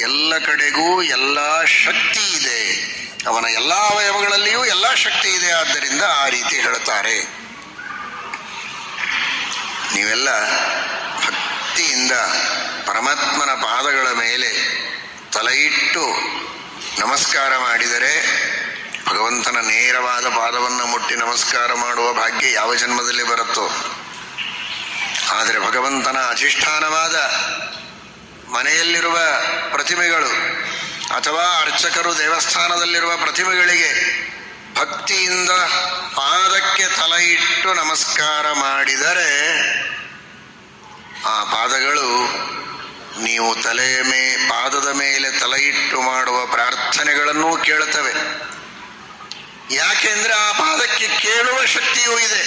ಎಲ್ಲ ಕಡೆಗೂ ಎಲ್ಲ ಶಕ್ತಿ ಇದೆ, ಅವನ ಎಲ್ಲ ಅವಯವಗಳಲ್ಲಿಯೂ ಎಲ್ಲ ಶಕ್ತಿ ಇದೆ. ಆದ್ದರಿಂದ ಆ ರೀತಿ ಹೇಳ್ತಾರೆ. ನೀವೆಲ್ಲ ಭಕ್ತಿಯಿಂದ ಪರಮಾತ್ಮನ ಪಾದಗಳ ಮೇಲೆ ತಲೆಯಿಟ್ಟು ನಮಸ್ಕಾರ ಮಾಡಿದರೆ ಭಗವಂತನ ನೇರವಾದ ಪಾದವನ್ನು ಮುಟ್ಟಿ ನಮಸ್ಕಾರ ಮಾಡುವ ಭಾಗ್ಯ ಯಾವ ಜನ್ಮದಲ್ಲಿ ಬರುತ್ತೋ. ಆದರೆ ಭಗವಂತನ ಅಧಿಷ್ಠಾನವಾದ ಮನೆಯಲ್ಲಿರುವ ಪ್ರತಿಮೆಗಳು ಅಥವಾ ಅರ್ಚಕರು ದೇವಸ್ಥಾನದಲ್ಲಿರುವ ಪ್ರತಿಮೆಗಳಿಗೆ ಭಕ್ತಿಯಿಂದ ಪಾದಕ್ಕೆ ತಲೆಯಿಟ್ಟು ನಮಸ್ಕಾರ ಮಾಡಿದರೆ ಆ ಪಾದಗಳು ನೀವು ಪಾದದ ಮೇಲೆ ತಲೆಯಿಟ್ಟು ಮಾಡುವ ಪ್ರಾರ್ಥನೆಗಳನ್ನೂ ಕೇಳುತ್ತವೆ. ಯಾಕೆಂದ್ರೆ ಆ ಪಾದಕ್ಕೆ ಕೇಳುವ ಶಕ್ತಿಯೂ ಇದೆ,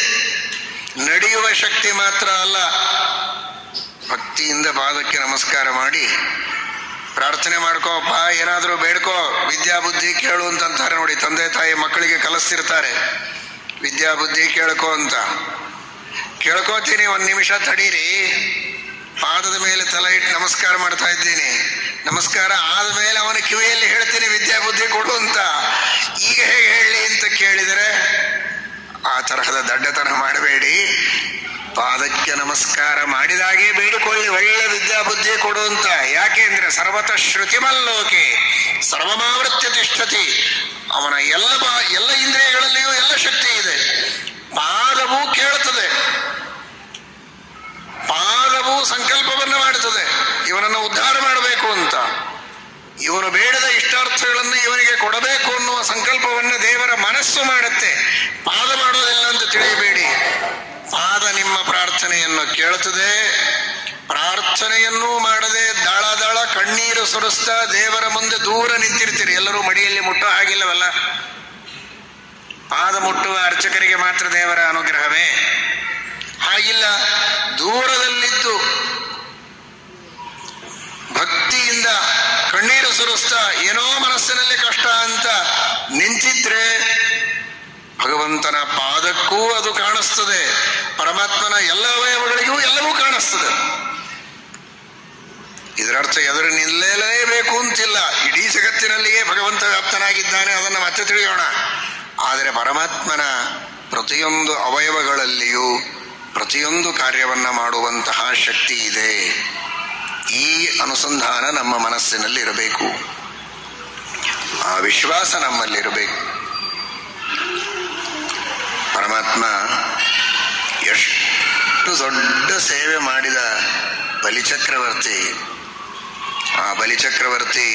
ನಡೆಯುವ ಶಕ್ತಿ ಮಾತ್ರ ಅಲ್ಲ. ಭಕ್ತಿಯಿಂದ ಪಾದಕ್ಕೆ ನಮಸ್ಕಾರ ಮಾಡಿ ಪ್ರಾರ್ಥನೆ ಮಾಡ್ಕೋಪ್ಪ, ಏನಾದರೂ ಬೇಡ್ಕೋ, ವಿದ್ಯಾಬುದ್ಧಿ ಕೇಳು ಅಂತಂತಾರೆ ನೋಡಿ. ತಂದೆ ತಾಯಿ ಮಕ್ಕಳಿಗೆ ಕಲಿಸ್ತಿರ್ತಾರೆ, ವಿದ್ಯಾಬುದ್ಧಿ ಕೇಳ್ಕೋ ಅಂತ. ಕೇಳ್ಕೋತೀನಿ, 1 ನಿಮಿಷ ತಡೀರಿ, ಪಾದದ ಮೇಲೆ ತಲೆ ಇಟ್ಟು ನಮಸ್ಕಾರ ಮಾಡ್ತಾ ಇದ್ದೀನಿ. ನಮಸ್ಕಾರ ಆದಮೇಲೆ ಅವನ ಕಿವಿಯಲ್ಲಿ ಹೇಳ್ತೀನಿ ವಿದ್ಯಾಬುದ್ಧಿ ಕೊಡು ಅಂತ. ಈಗ ಹೇಗೆ ಹೇಳಿ ಅಂತ ಕೇಳಿದರೆ ಆ ತರಹದ ದಡ್ಡತನ ಮಾಡಬೇಡಿ. ಪಾದಕ್ಕೆ ನಮಸ್ಕಾರ ಮಾಡಿದಾಗೆ ಬೇಡಿಕೊಳ್ಳಿ, ಒಳ್ಳೆ ವಿದ್ಯಾಬುದ್ಧಿ ಕೊಡು ಅಂತ. ಯಾಕೆ ಅಂದ್ರೆ ಸರ್ವತಃ ಶ್ರುತಿಮಲ್ಲೋಕೆ ಸರ್ವಮಾವೃತ್ಯ ತಿಷ್ಠತಿ. ಅವನ ಎಲ್ಲ ಇಂದ್ರಿಯಗಳಲ್ಲಿಯೂ ಎಲ್ಲ ಶಕ್ತಿ ಇದೆ. ಪಾದವೂ ಕೇಳುತ್ತದೆ, ಪಾದವೂ ಸಂಕಲ್ಪವನ್ನು ಮಾಡುತ್ತದೆ ಇವನನ್ನು ಉದ್ಧಾರ ಮಾಡಬೇಕು ಅಂತ. ಇವನು ಬೇಡದ ಇಷ್ಟಾರ್ಥಗಳನ್ನು ಇವನಿಗೆ ಕೊಡಬೇಕು ಅನ್ನುವ ಸಂಕಲ್ಪವನ್ನು ದೇವರ ಮನಸ್ಸು ಮಾಡುತ್ತೆ, ಪಾದ ಮಾಡೋದಿಲ್ಲ ಅಂತ ತಿಳಿಯಬೇಡಿ. ಪಾದ ನಿಮ್ಮ ಪ್ರಾರ್ಥನೆಯನ್ನು ಕೇಳುತ್ತದೆ. ಪ್ರಾರ್ಥನೆಯನ್ನೂ ಮಾಡದೆ ದಾಳ ದಾಳ ಕಣ್ಣೀರು ಸುರಿಸ್ತಾ ದೇವರ ಮುಂದೆ ದೂರ ನಿಂತಿರ್ತೀರಿ. ಎಲ್ಲರೂ ಮಡಿಯಲ್ಲಿ ಮುಟ್ಟೋ ಹಾಗಿಲ್ಲವಲ್ಲ. ಪಾದ ಮುಟ್ಟುವ ಅರ್ಚಕರಿಗೆ ಮಾತ್ರ ದೇವರ ಅನುಗ್ರಹವೇ? ಹಾಗಿಲ್ಲ. ದೂರದಲ್ಲಿದ್ದು ಭಕ್ತಿಯಿಂದ ಕಣ್ಣೀರು ಸುರಿಸ್ತಾ ಏನೋ ಮನಸ್ಸಿನಲ್ಲಿ ಕಷ್ಟ ಅಂತ ನಿಂತಿದ್ರೆ ಭಗವಂತನ ಪಾದಕ್ಕೂ ಅದು ಕಾಣಿಸ್ತದೆ, ಪರಮಾತ್ಮನ ಎಲ್ಲ ಅವಯವಗಳಿಗೂ ಎಲ್ಲವೂ ಕಾಣಿಸ್ತದೆ. ಇದರರ್ಥ ಎದುರು ನಿಲ್ಲೇಬೇಕು ಅಂತಿಲ್ಲ. ಇಡೀ ಜಗತ್ತಿನಲ್ಲಿಯೇ ಭಗವಂತ ವ್ಯಾಪ್ತನಾಗಿದ್ದಾನೆ, ಅದನ್ನು ಮತ್ತೆ ತಿಳಿಯೋಣ. ಆದರೆ ಪರಮಾತ್ಮನ ಪ್ರತಿಯೊಂದು ಅವಯವಗಳಲ್ಲಿಯೂ ಪ್ರತಿಯೊಂದು ಕಾರ್ಯವನ್ನ ಮಾಡುವಂತಹ ಶಕ್ತಿ ಇದೆ. ಈ ಅನುಸಂಧಾನ ನಮ್ಮ ಮನಸ್ಸಿನಲ್ಲಿ ಇರಬೇಕು, ಆ ವಿಶ್ವಾಸ ನಮ್ಮಲ್ಲಿರಬೇಕು. ಪರಮಾತ್ಮ ಎಷ್ಟು ದೊಡ್ಡ ಸೇವೆ ಮಾಡಿದ ಬಲಿಚಕ್ರವರ್ತಿ. ಆ ಬಲಿಚಕ್ರವರ್ತಿ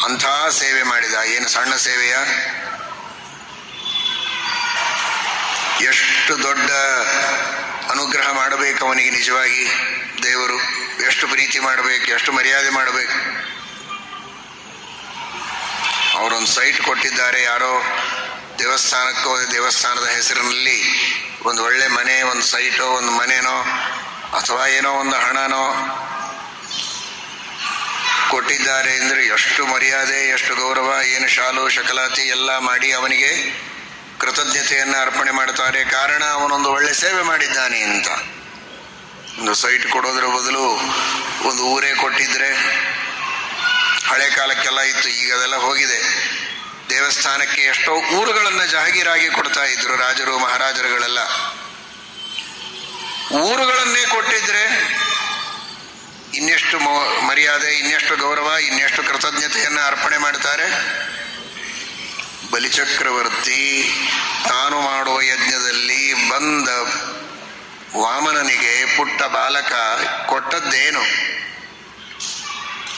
ಅಂಥ ಸೇವೆ ಮಾಡಿದ. ಏನು ಸಣ್ಣ ಸೇವೆಯ? ಎಷ್ಟು ದೊಡ್ಡ ಅನುಗ್ರಹ ಮಾಡಬೇಕು ಅವನಿಗೆ ನಿಜವಾಗಿ ದೇವರು. ಎಷ್ಟು ಪ್ರೀತಿ ಮಾಡಬೇಕು, ಎಷ್ಟು ಮರ್ಯಾದೆ ಮಾಡಬೇಕು. ಅವರೊಂದು ಸೈಟ್ ಕೊಟ್ಟಿದ್ದಾರೆ, ಯಾರೋ ದೇವಸ್ಥಾನಕ್ಕೋ ದೇವಸ್ಥಾನದ ಹೆಸರಿನಲ್ಲಿ ಒಂದು ಒಳ್ಳೆ ಮನೆ, ಒಂದು ಸೈಟೋ, ಒಂದು ಮನೆನೋ ಅಥವಾ ಏನೋ ಒಂದು ಹಣನೋ ಕೊಟ್ಟಿದ್ದಾರೆ ಅಂದರೆ ಎಷ್ಟು ಮರ್ಯಾದೆ, ಎಷ್ಟು ಗೌರವ, ಏನು ಶಾಲು ಶಕಲಾತಿ ಎಲ್ಲ ಮಾಡಿ ಅವನಿಗೆ ಕೃತಜ್ಞತೆಯನ್ನು ಅರ್ಪಣೆ ಮಾಡ್ತಾರೆ. ಕಾರಣ ಅವನೊಂದು ಒಳ್ಳೆ ಸೇವೆ ಮಾಡಿದ್ದಾನೆ ಅಂತ. ಒಂದು ಸೈಟ್ ಕೊಡೋದ್ರ ಬದಲು ಒಂದು ಊರೇ ಕೊಟ್ಟಿದ್ರೆ, ಹಳೆ ಕಾಲಕ್ಕೆಲ್ಲ ಇತ್ತು, ಈಗ ಅದೆಲ್ಲ ಹೋಗಿದೆ. ದೇವಸ್ಥಾನಕ್ಕೆ ಎಷ್ಟೋ ಊರುಗಳನ್ನು ಜಾಗೀರಾಗಿ ಕೊಡ್ತಾ ಇದ್ರು ರಾಜರು ಮಹಾರಾಜರುಗಳೆಲ್ಲ. ಊರುಗಳನ್ನೇ ಕೊಟ್ಟಿದ್ರೆ ಇನ್ನೆಷ್ಟು ಮರ್ಯಾದೆ, ಇನ್ನೆಷ್ಟು ಗೌರವ, ಇನ್ನೆಷ್ಟು ಕೃತಜ್ಞತೆಯನ್ನು ಅರ್ಪಣೆ ಮಾಡ್ತಾರೆ. ಬಲಿಚಕ್ರವರ್ತಿ ತಾನು ಮಾಡುವ ಯಜ್ಞದಲ್ಲಿ ಬಂದ ವಾಮನನಿಗೆ ಪುಟ್ಟ ಬಾಲಕ ಕೊಟ್ಟದ್ದೇನು?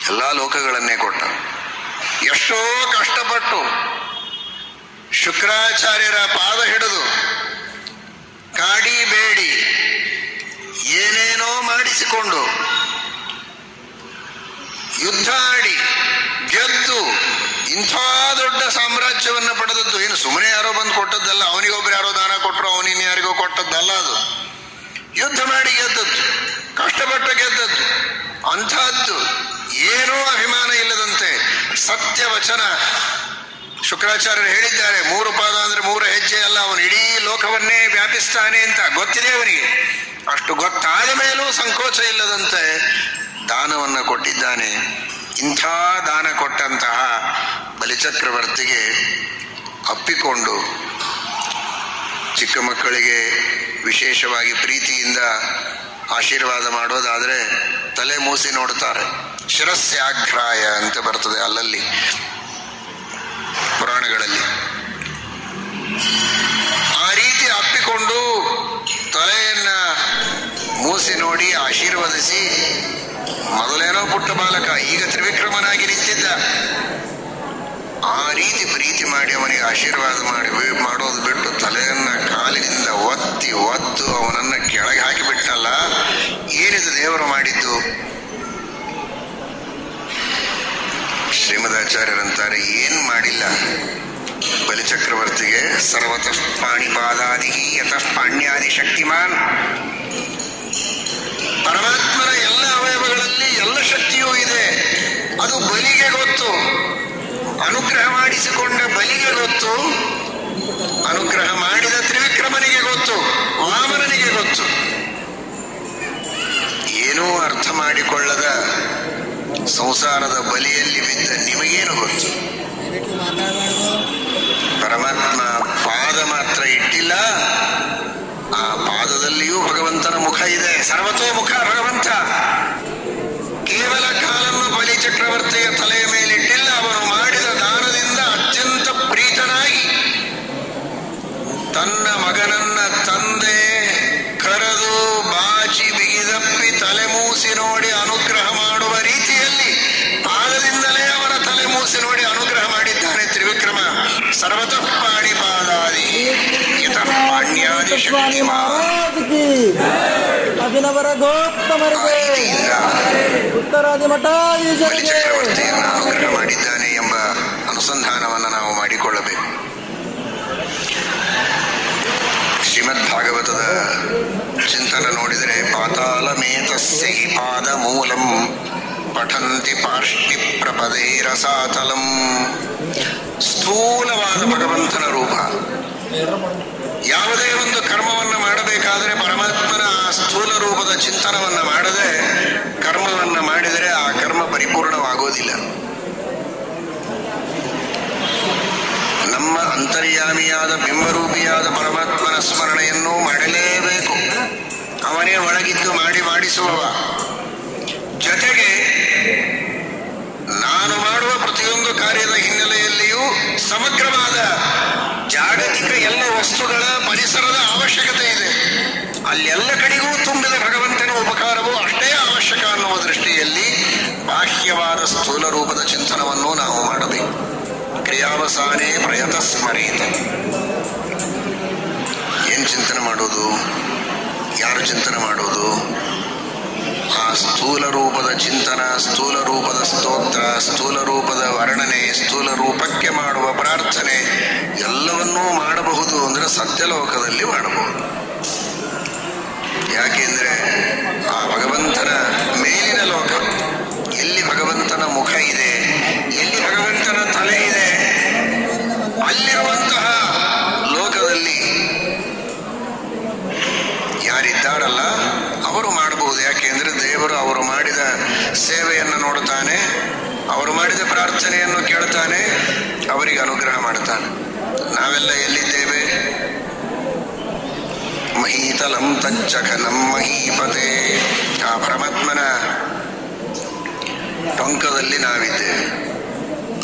ಎಲ್ಲ ಲೋಕಗಳನ್ನೇ ಕೊಟ್ಟ. ಎಷ್ಟೋ ಕಷ್ಟಪಟ್ಟು ಶುಕ್ರಾಚಾರ್ಯರ ಪಾದ ಹಿಡಿದು ಕಾಡಿ ಬೇಡಿ ಏನೇನೋ ಮಾಡಿಸಿಕೊಂಡು ಯುದ್ಧ ಆಡಿ ಗೆದ್ದು ಇಂಥ ದೊಡ್ಡ ಸಾಮ್ರಾಜ್ಯವನ್ನು ಪಡೆದದ್ದು ಏನು ಸುಮ್ಮನೆ ಯಾರೋ ಬಂದು ಕೊಟ್ಟದ್ದಲ್ಲ. ಅವನಿಗೊಬ್ರು ಯಾರೋ ದಾನ ಕೊಟ್ಟರು, ಅವನಿನ್ ಯಾರಿಗೋ ಕೊಟ್ಟದ್ದಲ್ಲ. ಅದು ಯುದ್ಧ ಮಾಡಿ ಗೆದ್ದದ್ದು, ಕಷ್ಟಪಟ್ಟು ಗೆದ್ದದ್ದು. ಅಂಥದ್ದು ಏನೂ ಅಭಿಮಾನ ಇಲ್ಲದಂತೆ ಸತ್ಯ ವಚನ ಶುಕ್ರಾಚಾರ್ಯರು ಹೇಳಿದ್ದಾರೆ. 3 ಪಾದ ಅಂದ್ರೆ 3 ಹೆಜ್ಜೆ ಅಲ್ಲ, ಅವನು ಇಡೀ ಲೋಕವನ್ನೇ ವ್ಯಾಪಿಸ್ತಾನೆ ಅಂತ ಗೊತ್ತಿದೆ ಅವನಿಗೆ. ಅಷ್ಟು ಗೊತ್ತಾದ ಮೇಲೂ ಸಂಕೋಚ ಇಲ್ಲದಂತೆ ದಾನವನ್ನು ಕೊಟ್ಟಿದ್ದಾನೆ. ಇಂಥ ದಾನ ಕೊಟ್ಟಂತಹ ಬಲಿಚಕ್ರವರ್ತಿಗೆ ಅಪ್ಪಿಕೊಂಡು ಚಿಕ್ಕ ಮಕ್ಕಳಿಗೆ ವಿಶೇಷವಾಗಿ ಪ್ರೀತಿಯಿಂದ ಆಶೀರ್ವಾದ ಮಾಡೋದಾದರೆ ತಲೆ ಮೂಸಿ ನೋಡ್ತಾರೆ. ಶಿರಸ್ಯಾಘ್ರಾಯ ಅಂತ ಬರ್ತದೆ ಅಲ್ಲಲ್ಲಿ ಪುರಾಣಗಳಲ್ಲಿ. ಆ ರೀತಿ ಅಪ್ಪಿಕೊಂಡು ತಲೆಯನ್ನ ಮೂಸಿ ನೋಡಿ ಆಶೀರ್ವದಿಸಿ, ಮೊದಲೇನೋ ಪುಟ್ಟ ಬಾಲಕ, ಈಗ ತ್ರಿವಿಕ್ರಮನಾಗಿ ನಿಂತಿದ್ದ. ಆ ರೀತಿ ಪ್ರೀತಿ ಮಾಡಿ ಅವನಿಗೆ ಆಶೀರ್ವಾದ ಮಾಡೋದು ಬಿಟ್ಟು ತಲೆಯನ್ನ ಕಾಲಿನಿಂದ ಒತ್ತು ಅವನನ್ನ ಕೆಳಗೆ ಹಾಕಿಬಿಟ್ಟಲ್ಲ. ಏನಿದು ದೇವರು ಮಾಡಿದ್ದು? ಶ್ರೀಮದಾಚಾರ್ಯರಂತಾರೆ, ಏನ್ ಮಾಡಿಲ್ಲ. ಬಲಿಚಕ್ರವರ್ತಿಗೆ ಸರ್ವತಃ ಪಾಣಿಪಾದಾದಿ ಯತಃ ಪಾಣ್ಯಾದಿ ಶಕ್ತಿಮಾನ್, ಪರಮಾತ್ಮನ ಎಲ್ಲ ಅವಯವಗಳಲ್ಲಿ ಎಲ್ಲ ಶಕ್ತಿಯೂ ಇದೆ. ಅದು ಬಲಿಗೆ ಗೊತ್ತು, ಅನುಗ್ರಹ ಮಾಡಿಸಿಕೊಂಡ ಬಲಿಗೆ ಗೊತ್ತು, ಅನುಗ್ರಹ ಮಾಡಿದ ತ್ರಿವಿಕ್ರಮನಿಗೆ ಗೊತ್ತು, ವಾಮನನಿಗೆ ಗೊತ್ತು. ಏನೂ ಅರ್ಥ ಮಾಡಿಕೊಳ್ಳದ ಸಂಸಾರದ ಬಲಿಯಲ್ಲಿ ಬಿದ್ದ ನಿಮಗೇನು ಗೊತ್ತು? ಪರಮಾತ್ಮ ಪಾದ ಮಾತ್ರ ಇಟ್ಟಿಲ್ಲ, ಆ ಪಾದದಲ್ಲಿಯೂ ಭಗವಂತನ ಮುಖ ಇದೆ. ಸರ್ವತೋಮುಖ ಭಗವಂತ. ಕೇವಲ ಕಾಲನ್ನು ಬಲಿ ಚಕ್ರವರ್ತಿಯ ತಲೆಯ ಮೇಲಿಟ್ಟಿಲ್ಲ, ಅವನು ಮಾಡಿದ ದಾನದಿಂದ ಅತ್ಯಂತ ಪ್ರೀತನಾಗಿ ತನ್ನ ಮಗನನ್ನ ತಂದೆ ಕರೆದು ಬಾಚಿ ಬಿಗಿದಪ್ಪಿ ತಲೆ ಮೂಸಿ ನೋಡಿ ಅನುಗ್ರಹ ಮಾಡುವ ರೀತಿಯಲ್ಲಿ ಪಾದದಿಂದಲೇ ಅವನ ತಲೆ ಮೂಸಿ ನೋಡಿ ಅನುಗ್ರಹ ಮಾಡಿದ್ದಾನೆ ತ್ರಿವಿಕ್ರಮ. ಸರ್ವತಃ ಪಾಣಿಪಾದಾದಿ ಯತಃ ಪಾಣ್ಯಾದಿ ಶಕ್ತಿಮಾನ್. ಅಭಿನವರ ಗೋಪ್ತಮರಿಗೆ ಉತ್ತರಾದಿ ಮಠಾಧೀಶರಿಗೆ ಚಕ್ರವರ್ತಿಯನ್ನು ಅನುಗ್ರಹ ಮಾಡಿದ್ದಾನೆ ಎಂಬ ಅನುಸಂಧಾನವನ್ನು ನಾವು ಮಾಡಿಕೊಳ್ಳಬೇಕು. ಶ್ರೀಮದ್ ಭಾಗವತದ ಚಿಂತನ ನೋಡಿದರೆ ಪಾತಾಳಮೇತಸ್ಯ ಹಿ ಪಾದ ಮೂಲಂ ಪಠಂತಿ ಪಾರ್ಷ್ಟಿ ಪ್ರಪದೇ ರಸಾತಲಂ. ಸ್ಥೂಲವಾದ ಭಗವಂತನ ರೂಪ. ಯಾವುದೇ ಒಂದು ಕರ್ಮವನ್ನು ಮಾಡಬೇಕಾದರೆ ಪರಮಾತ್ಮನ ಆ ಸ್ಥೂಲ ರೂಪದ ಚಿಂತನವನ್ನು ಮಾಡದೆ ಕರ್ಮವನ್ನು ಮಾಡಿದರೆ ಆ ಕರ್ಮ ಪರಿಪೂರ್ಣವಾಗೋದಿಲ್ಲ. ನಮ್ಮ ಅಂತರ್ಯಾಮಿಯಾದ ಬಿಂಬರೂಪಿಯಾದ ಪರಮಾತ್ಮನ ಸ್ಮರಣೆಯನ್ನು ಮಾಡಲೇಬೇಕು. ಅವನೇ ಒಳಗಿದ್ದು ಮಾಡಿಸುವವ. ಜೊತೆಗೆ ನಾನು ಮಾಡುವ ಪ್ರತಿಯೊಂದು ಕಾರ್ಯದ ಹಿನ್ನೆಲೆಯಲ್ಲಿಯೂ ಸಮಗ್ರವಾದ ಜಾಗತಿಕ ಎಲ್ಲ ವಸ್ತುಗಳ ಪರಿಸರದ ಅವಶ್ಯಕತೆ ಇದೆ. ಅಲ್ಲೆಲ್ಲ ಕಡೆಗೂ ತುಂಬಿದ ಭಗವಂತನ ಉಪಕಾರವು ಅಷ್ಟೇ ಅವಶ್ಯಕ ಅನ್ನುವ ದೃಷ್ಟಿಯಲ್ಲಿ ಬಾಹ್ಯವಾದ ಸ್ಥೂಲ ರೂಪದ ಚಿಂತನವನ್ನು ನಾವು ಮಾಡಬೇಕು. ಕ್ರಿಯಾವಸಾನೇ ಪ್ರಯತ ಸ್ಮರೇತ. ಏನ್ ಚಿಂತನೆ ಮಾಡೋದು? ಯಾರು ಚಿಂತನೆ ಮಾಡೋದು? ಆ ಸ್ಥೂಲ ರೂಪದ ಚಿಂತನ, ಸ್ಥೂಲ ರೂಪದ ಸ್ತೋತ್ರ, ಸ್ಥೂಲ ರೂಪದ ವರ್ಣನೆ, ಸ್ಥೂಲ ರೂಪಕ್ಕೆ ಮಾಡುವ ಪ್ರಾರ್ಥನೆ ಎಲ್ಲವನ್ನೂ ಮಾಡಬಹುದು ಅಂದ್ರೆ ಸತ್ಯಲೋಕದಲ್ಲಿ ಮಾಡಬಹುದು. ಯಾಕೆಂದ್ರೆ ಆ ಭಗವಂತನ ಮೇಲಿನ ಲೋಕ, ಎಲ್ಲಿ ಭಗವಂತನ ಮುಖ ಇದೆ, ಎಲ್ಲಿ ಭಗವಂತನ ತಲೆ ಇದೆ, ಅಲ್ಲಿರುವಂತಹ ಲೋಕದಲ್ಲಿ ಯಾರಿದ್ದಾರಲ್ಲ ಅವರು ಮಾಡಬಹುದು. ಯಾಕೆಂದ್ರೆ ದೇವರು ಅವರು ಮಾಡಿದ ಸೇವೆಯನ್ನು ನೋಡುತ್ತಾನೆ, ಅವರು ಮಾಡಿದ ಪ್ರಾರ್ಥನೆಯನ್ನು ಕೇಳುತ್ತಾನೆ, ಅವರಿಗೆ ಅನುಗ್ರಹ ಮಾಡುತ್ತಾನೆ. ನಾವೆಲ್ಲ ಎಲ್ಲಿದ್ದೇವೆ? ಮಹೀತಲಂ ತಚ್ಚಖನಂ ಮಹೀಪತೆ. ಆ ಪರಮಾತ್ಮನ ಟೊಂಕದಲ್ಲಿ ನಾವಿದ್ದೇವೆ.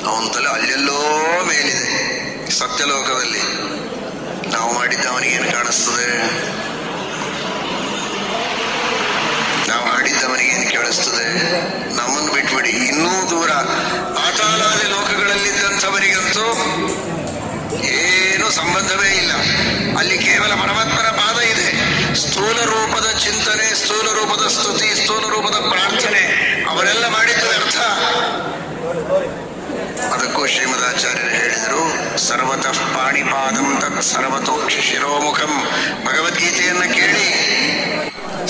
ಅವನ ತಲೆ ಅಲ್ಲೆಲ್ಲೋ ಮೇಲಿದೆ ಸತ್ಯಲೋಕದಲ್ಲಿ. ನಾವು ಮಾಡಿದ್ದ ಅವನಿಗೇನು ಕಾಣಿಸ್ತದೆ? ನಾವು ಹಾಡಿದ್ದವನಿಗೇನು ಕೇಳಿಸ್ತದೆ? ನಮ್ಮನ್ನು ಬಿಟ್ಬಿಡಿ, ಇನ್ನೂ ದೂರ ಪಾತಾಳಾದಿ ಲೋಕಗಳಲ್ಲಿದ್ದಂಥವರಿಗಂತೂ ಏನು ಸಂಬಂಧವೇ ಇಲ್ಲ. ಅಲ್ಲಿ ಕೇವಲ ಪರಮಾತ್ಮನ ಪಾದ ಇದೆ. ಸ್ಥೂಲ ರೂಪದ ಚಿಂತನೆ, ಸ್ಥೂಲ ರೂಪದ ಸ್ತುತಿ, ಸ್ಥೂಲ ರೂಪದ ಪ್ರಾರ್ಥನೆ ಅವರೆಲ್ಲ ಮಾಡಿದ್ದು ಅರ್ಥ. ಅದಕ್ಕೂ ಶ್ರೀಮದಾಚಾರ್ಯರು ಹೇಳಿದರು, ಸರ್ವತಃ ಪಾಣಿಪಾದಂ ತತ್ ಸರ್ವತೋಕ್ಷಿ ಶಿರೋಮುಖಂ. ಭಗವದ್ಗೀತೆಯನ್ನು ಕೇಳಿ,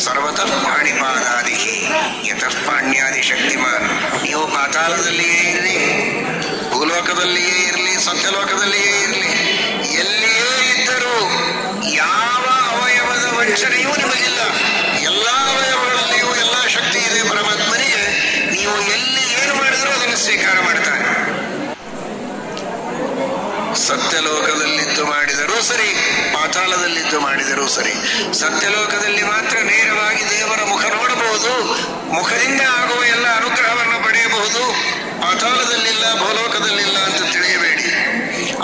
ಸರ್ವತಃ ಪಾಣಿಪಾದಾದಿ ಯತಃ ಪಾಣ್ಯಾದಿ ಶಕ್ತಿಮಾನ್. ನೀವು ಪಾತಾಳದಲ್ಲಿಯೇ ಇರಲಿ, ಭೂಲೋಕದಲ್ಲಿಯೇ ಇರಲಿ, ಸತ್ಯಲೋಕದಲ್ಲಿಯೇ ಇರಲಿ, ಎಲ್ಲಿಯೇ ಇದ್ದರೂ ಯಾವ ಅವಯವದ ವಂಚನೆಯೂ ನಿಮಗಿಲ್ಲ. ಎಲ್ಲ ಅವಯವಗಳಲ್ಲಿಯೂ ಎಲ್ಲ ಶಕ್ತಿ ಇದೆ ಪರಮಾತ್ಮನಿಗೆ. ನೀವು ಎಲ್ಲಿ ಏನು ಮಾಡಿದರೂ ಸ್ವೀಕಾರ ಮಾಡ್ತಾನೆ. ಸತ್ಯಲೋಕದಲ್ಲಿದ್ದು ಮಾಡಿದರೂ ಸರಿ, ಪಾತಾಳದಲ್ಲಿದ್ದು ಮಾಡಿದರೂ ಸರಿ. ಸತ್ಯಲೋಕದಲ್ಲಿ ಮಾತ್ರ ನೇರವಾಗಿ ದೇವರ ಮುಖ ನೋಡಬಹುದು, ಮುಖದಿಂದ ಆಗುವ ಎಲ್ಲ ಅನುಗ್ರಹವನ್ನು ಪಡೆಯಬಹುದು. ಪಾತಾಳದಲ್ಲಿಲ್ಲ, ಭೂಲೋಕದಲ್ಲಿಲ್ಲ ಅಂತ ತಿಳಿಯಬೇಡಿ.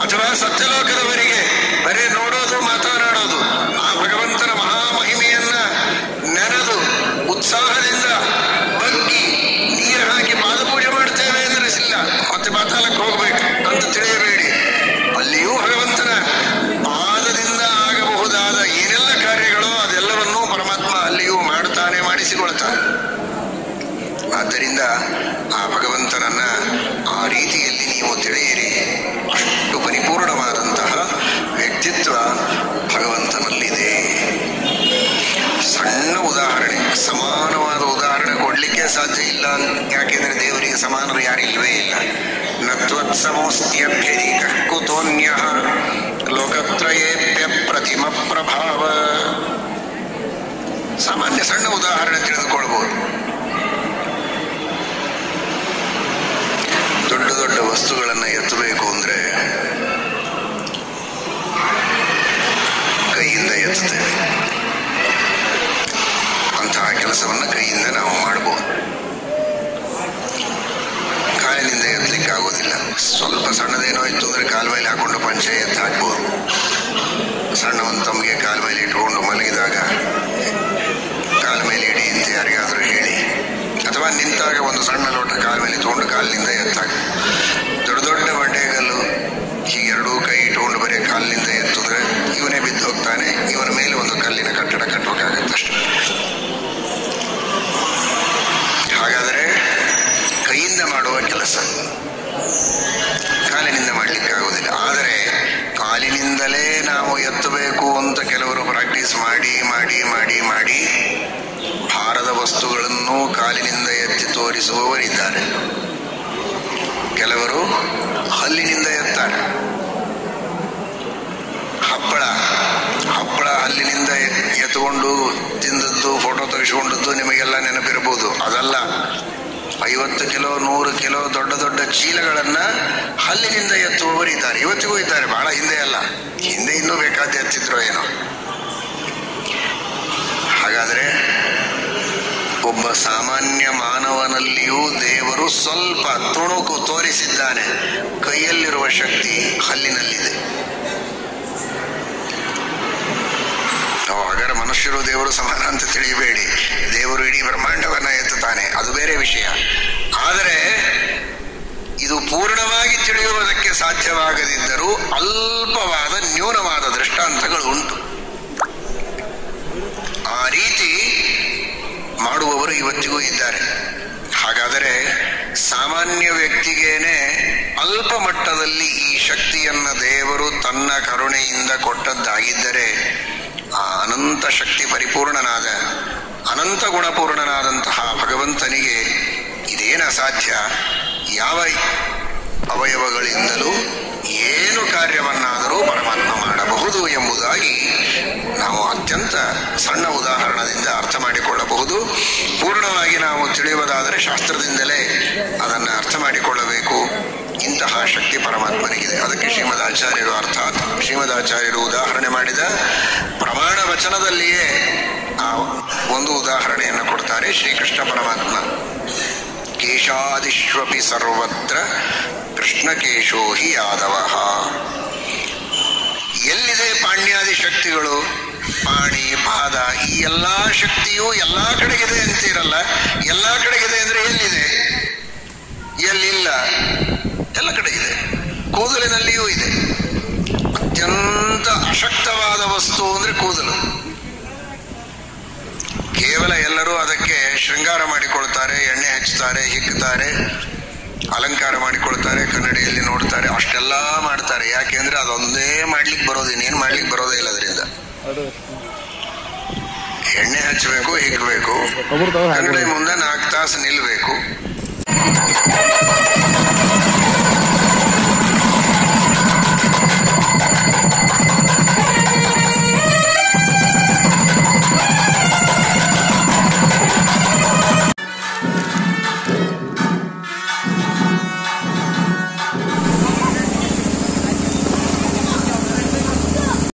ಅಥವಾ ಸತ್ಯಲೋಕದವರಿಗೆ ಬರೇ ನೋಡೋದು, ಮಾತನಾಡೋದು, ಆ ಭಗವಂತನ ಮಹಾಮಹಿಮೆಯನ್ನ ನೆನೆದು ಉತ್ಸಾಹದಿಂದ ಬಗ್ಗಿ ನೀರು ಹಾಕಿ ಪಾದಪೂಜೆ ಮಾಡ್ತೇವೆ ಎಂದರಿಸಿಲ್ಲ, ಮತ್ತೆ ಪಾತಾಳಕ್ಕೆ ಹೋಗ್ಬೇಕು ಅಂತ ತಿಳಿಯಬೇಡಿ. ಅಲ್ಲಿಯೂ ಭಗವಂತನ ಪಾದದಿಂದ ಆಗಬಹುದಾದ ಏನೆಲ್ಲ ಕಾರ್ಯಗಳೋ ಅದೆಲ್ಲವನ್ನೂ ಪರಮಾತ್ಮ ಅಲ್ಲಿಯೂ ಮಾಡುತ್ತಾನೆ, ಮಾಡಿಸಿಕೊಳ್ತಾನೆ. ಆದ್ದರಿಂದ ಆ ಭಗವಂತನನ್ನ ಆ ರೀತಿಯಲ್ಲಿ ನೀವು ತಿಳಿಯಿರಿ. ಅಷ್ಟು ಪರಿಪೂರ್ಣವಾದಂತಹ ವ್ಯಕ್ತಿತ್ವ ಭಗವಂತನಲ್ಲಿದೆ. ಸಣ್ಣ ಉದಾಹರಣೆ, ಸಮಾನವಾದ ಉದಾಹರಣೆ ಕೊಡ್ಲಿಕ್ಕೆ ಸಾಧ್ಯ ಇಲ್ಲ. ಯಾಕೆಂದ್ರೆ ದೇವರಿಗೆ ಸಮಾನರು ಯಾರಿಲ್ವೇ ಇಲ್ಲ. ನತ್ವತ್ಸಮೋಸ್ತ್ಯಭ್ಯಧಿಕ ಕುತೋನ್ಯ ಲೋಕತ್ರಯೇಭ್ಯ ಪ್ರತಿಮ ಪ್ರಭಾವ. ಸಾಮಾನ್ಯ ಸಣ್ಣ ಉದಾಹರಣೆ ತಿಳಿದುಕೊಳ್ಬಹುದು. ದೊಡ್ಡ ದೊಡ್ಡ ವಸ್ತುಗಳನ್ನು ಎತ್ತಬೇಕು ಅಂದ್ರೆ ಕೈಯಿಂದ ಎತ್ತುತ್ತೇವೆ. ಅಂತಹ ಕೆಲಸವನ್ನು ಕೈಯಿಂದ ನಾವು ಮಾಡಬಹುದು. ಕಾಲಿನಿಂದ ಎತ್ತಲಿಕ್ಕೆ ಆಗೋದಿಲ್ಲ. ಸ್ವಲ್ಪ ಸಣ್ಣದೇನೋ ಇತ್ತು ಅಂದ್ರೆ ಕಾಲು ಮೇಲೆ ಹಾಕೊಂಡು ಪಂಚೆ ಎತ್ತು ಹಾಕ್ಬೋದು. ಸಣ್ಣ ಒಂದು ತಮಗೆ ಕಾಲು ಮೇಲೆ ಇಟ್ಕೊಂಡು ಮಲಗಿದಾಗ ಕಾಲ ಮೇಲೆ ಇಡಿ ಅಂತ ಯಾರಿಗಾದರೂ ಹೇಳಿ, ಅಥವಾ ನಿಂತಾಗ ಒಂದು ಸಣ್ಣ ಲೋಟ ಕಾಲ ಮೇಲೆ ತಗೊಂಡು ಕಾಲಿನಿಂದ ಎತ್ತಾಗ. ದೊಡ್ಡ ದೊಡ್ಡ ಬಂಡೆಗಲ್ಲು ಹೀಗೆರಡೂ ಕೈ ಇಟ್ಕೊಂಡು ಬರೀ ಕಾಲಿನಿಂದ ಎತ್ತಿದ್ರೆ ಇವನೇ ಬಿದ್ದು ಹೋಗ್ತಾನೆ. ಇವನ ಮೇಲೆ ಒಂದು ಕಲ್ಲಿನ ಕಟ್ಟಡ ಕಟ್ಟಬೇಕಾಗತ್ತಷ್ಟೆ. ಹಾಗಾದರೆ ಕೈಯಿಂದ ಮಾಡುವ ಕೆಲಸ ಕಾಲಿನಿಂದ ಮಾಡಲಿಕ್ಕೆ ಆಗೋದಿಲ್ಲ. ಆದರೆ ಕಾಲಿನಿಂದಲೇ ನಾವು ಎತ್ತಬೇಕು ಅಂತ ಕೆಲವರು ಪ್ರಾಕ್ಟೀಸ್ ಮಾಡಿ ಮಾಡಿ ಮಾಡಿ ಮಾಡಿ ಭಾರದ ವಸ್ತುಗಳನ್ನು ಕಾಲಿನಿಂದ ಎತ್ತಿ ತೋರಿಸುವವರಿದ್ದಾರೆ. ಕೆಲವರು ಹಲ್ಲಿನಿಂದ ಎತ್ತಾರೆ. ಹಪ್ಪಳ ಹಲ್ಲಿನಿಂದ ಎತ್ತುಕೊಂಡು ತಿಂದದ್ದು, ಫೋಟೋ ತೆಗೆಸಿಕೊಂಡದ್ದು ನಿಮಗೆಲ್ಲ ನೆನಪಿರಬಹುದು. ಅದಲ್ಲ, 50 ಕಿಲೋ 100 ಕಿಲೋ ದೊಡ್ಡ ದೊಡ್ಡ ಚೀಲಗಳನ್ನ ಹಲ್ಲಿನಿಂದ ಎತ್ತುವವರು ಇದ್ದಾರೆ. ಇವತ್ತಿಗೂ ಇದ್ದಾರೆ, ಬಹಳ ಹಿಂದೆ ಅಲ್ಲ, ಹಿಂದೆ ಇನ್ನೂ ಬೇಕಾದ ಎತ್ತಿದ್ರು ಏನೋ. ಹಾಗಾದ್ರೆ ಒಬ್ಬ ಸಾಮಾನ್ಯ ಮಾನವನಲ್ಲಿಯೂ ದೇವರು ಸ್ವಲ್ಪ ತುಣುಕು ತೋರಿಸಿದ್ದಾನೆ. ಕೈಯಲ್ಲಿರುವ ಶಕ್ತಿ ಹಲ್ಲಿನಲ್ಲಿದೆ. ಹಾಗಾದ್ರೆ ಮನುಷ್ಯರು ದೇವರು ಸಮಾನ ಅಂತ ತಿಳಿಯಬೇಡಿ. ದೇವರು ಇಡೀ ಬ್ರಹ್ಮಾಂಡವನ್ನ ಎತ್ತುತ್ತಾನೆ, ಅದು ಬೇರೆ ವಿಷಯ. ಆದರೆ ಇದು ಪೂರ್ಣವಾಗಿ ತಿಳಿಯುವುದಕ್ಕೆ ಸಾಧ್ಯವಾಗದಿದ್ದರೂ ಅಲ್ಪವಾದ ನ್ಯೂನವಾದ ದೃಷ್ಟಾಂತಗಳು ಉಂಟು. ಆ ರೀತಿ ಮಾಡುವವರು ಇವತ್ತಿಗೂ ಇದ್ದಾರೆ. ಹಾಗಾದರೆ ಸಾಮಾನ್ಯ ವ್ಯಕ್ತಿಗೇನೆ ಅಲ್ಪ ಮಟ್ಟದಲ್ಲಿ ಈ ಶಕ್ತಿಯನ್ನ ದೇವರು ತನ್ನ ಕರುಣೆಯಿಂದ ಕೊಟ್ಟದ್ದಾಗಿದ್ದರೆ, ಆ ಅನಂತ ಶಕ್ತಿ ಪರಿಪೂರ್ಣನಾದ ಅನಂತ ಗುಣಪೂರ್ಣನಾದಂತಹ ಭಗವಂತನಿಗೆ ಇದೇನ ಸಾಧ್ಯ? ಯಾವ ಅವಯವಗಳಿಂದಲೂ ಏನು ಕಾರ್ಯವನ್ನಾದರೂ ಪರಮಾತ್ಮ ಮಾಡಬಹುದು ಎಂಬುದಾಗಿ ನಾವು ಅತ್ಯಂತ ಸಣ್ಣ ಉದಾಹರಣದಿಂದ ಅರ್ಥ ಮಾಡಿಕೊಳ್ಳಬಹುದು. ಪೂರ್ಣವಾಗಿ ನಾವು ತಿಳಿಯುವುದಾದರೆ ಶಾಸ್ತ್ರದಿಂದಲೇ ಅದನ್ನು ಅರ್ಥ ಮಾಡಿಕೊಳ್ಳಬೇಕು. ಇಂತಹ ಶಕ್ತಿ ಪರಮಾತ್ಮನಿಗಿದೆ. ಅದಕ್ಕೆ ಶ್ರೀಮದಾಚಾರ್ಯರು ಅರ್ಥಾತ್ ಶ್ರೀಮದಾಚಾರ್ಯರು ಉದಾಹರಣೆ ಮಾಡಿದ ಪ್ರಮಾಣ ವಚನದಲ್ಲಿಯೇ ಆ ಒಂದು ಉದಾಹರಣೆಯನ್ನು ಕೊಡ್ತಾರೆ. ಶ್ರೀಕೃಷ್ಣ ಪರಮಾತ್ಮ ಕೇಶಾದಿಷ್ವಪಿ ಸರ್ವತ್ರ ಕೃಷ್ಣಕೇಶೋ ಹಿ ಯಾದವ. ಎಲ್ಲಿದೆ ಪಾಣ್ಯಾದಿ ಶಕ್ತಿಗಳು? ಪಾಣಿ, ಪಾದ, ಈ ಎಲ್ಲಾ ಶಕ್ತಿಯೂ ಎಲ್ಲಾ ಕಡೆಗಿದೆ ಅಂತೀರಲ್ಲ. ಎಲ್ಲಾ ಕಡೆಗಿದೆ ಅಂದ್ರೆ ಎಲ್ಲಿದೆ? ಎಲ್ಲಿಲ್ಲ, ಎಲ್ಲ ಕಡೆ ಇದೆ. ಕೂದಲಿನಲ್ಲಿಯೂ ಇದೆ. ಅತ್ಯಂತ ಅಶಕ್ತವಾದ ವಸ್ತು ಅಂದ್ರೆ ಕೂದಲು. ಕೇವಲ ಎಲ್ಲರೂ ಅದಕ್ಕೆ ಶೃಂಗಾರ ಮಾಡಿಕೊಳ್ತಾರೆ, ಎಣ್ಣೆ ಹಚ್ಚುತ್ತಾರೆ, ಹಿಗ್ತಾರೆ, ಅಲಂಕಾರ ಮಾಡಿಕೊಳ್ತಾರೆ, ಕನ್ನಡಿಯಲ್ಲಿ ನೋಡ್ತಾರೆ, ಅಷ್ಟೆಲ್ಲ ಮಾಡ್ತಾರೆ. ಯಾಕೆಂದ್ರೆ ಅದೊಂದೇ ಮಾಡ್ಲಿಕ್ಕೆ ಬರೋದು, ಇನ್ನೇನು ಮಾಡ್ಲಿಕ್ಕೆ ಬರೋದೇ ಇಲ್ಲ ಅದರಿಂದ. ಎಣ್ಣೆ ಹಚ್ಚಬೇಕು, ಹಿಗ್ಬೇಕು, ಕನ್ನಡಿ ಮುಂದೆ 4 ತಾಸು ನಿಲ್ಬೇಕು,